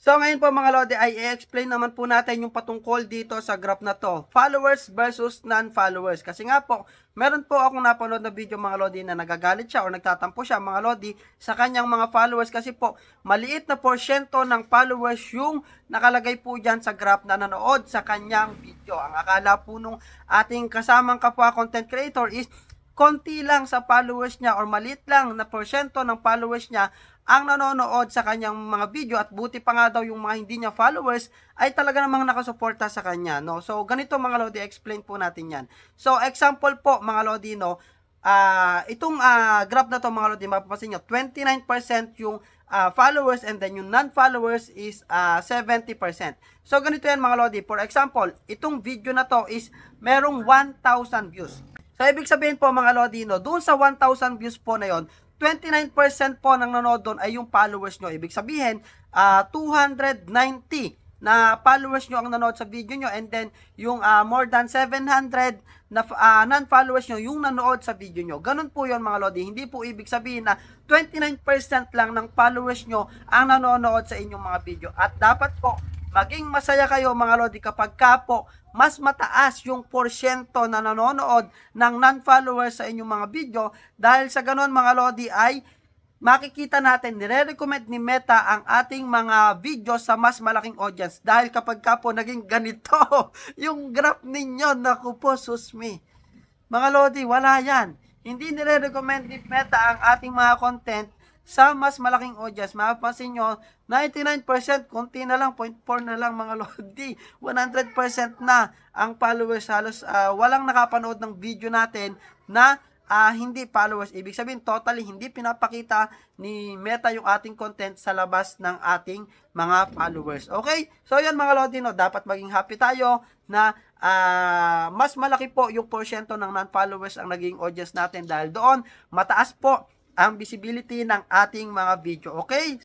So ngayon po mga Lodi ay i-explain naman po natin yung patungkol dito sa graph na to. Followers versus non-followers. Kasi nga po, meron po akong napanood na video mga Lodi na nagagalit siya o nagtatampo siya mga Lodi sa kanyang mga followers kasi po maliit na porsyento ng followers yung nakalagay po dyan sa graph na nanood sa kanyang video. Ang akala po nung ating kasamang kapwa content creator is konti lang sa followers niya or maliit lang na porsyento ng followers niya ang nanonood sa kanyang mga video at buti pa nga daw yung mga hindi niya followers ay talaga namang nakasuporta sa kanya, no? So, ganito mga Lodi, explain po natin yan. So, example po mga Lodi, no? Itong graph na to mga Lodi, mapapansin nyo, 29% yung followers and then yung non-followers is 70%. So, ganito yan mga Lodi. For example, itong video na to is merong 1,000 views. So, ibig sabihin po mga Lodi, no, doon sa 1,000 views po na yon, 29% po ng nanonood doon ay yung followers nyo. Ibig sabihin, 290 na followers nyo ang nanonood sa video nyo and then yung more than 700 na non-followers nyo yung nanonood sa video nyo. Ganun po yon mga Lodi. Hindi po ibig sabihin na 29% lang ng followers nyo ang nanonood sa inyong mga video. At dapat po, maging masaya kayo mga Lodi kapag ka po mas mataas yung porsyento na nanonood ng non-followers sa inyong mga video dahil sa ganon mga Lodi ay makikita natin, nire-recommend ni Meta ang ating mga video sa mas malaking audience dahil kapag ka po naging ganito yung graph ninyo, naku po susmi mga Lodi, wala yan. Hindi nire-recommend ni Meta ang ating mga content sa mas malaking audience. Mapapansin nyo, 99%, konti na lang, 0.4 na lang mga Lodi. 100% na ang followers. Halos walang nakapanood ng video natin na hindi followers. Ibig sabihin, totally hindi pinapakita ni Meta yung ating content sa labas ng ating mga followers. Okay? So, yan mga Lodi, no? Dapat maging happy tayo na mas malaki po yung porsyento ng non-followers ang naging audience natin dahil doon, mataas po ang visibility ng ating mga video. Okay?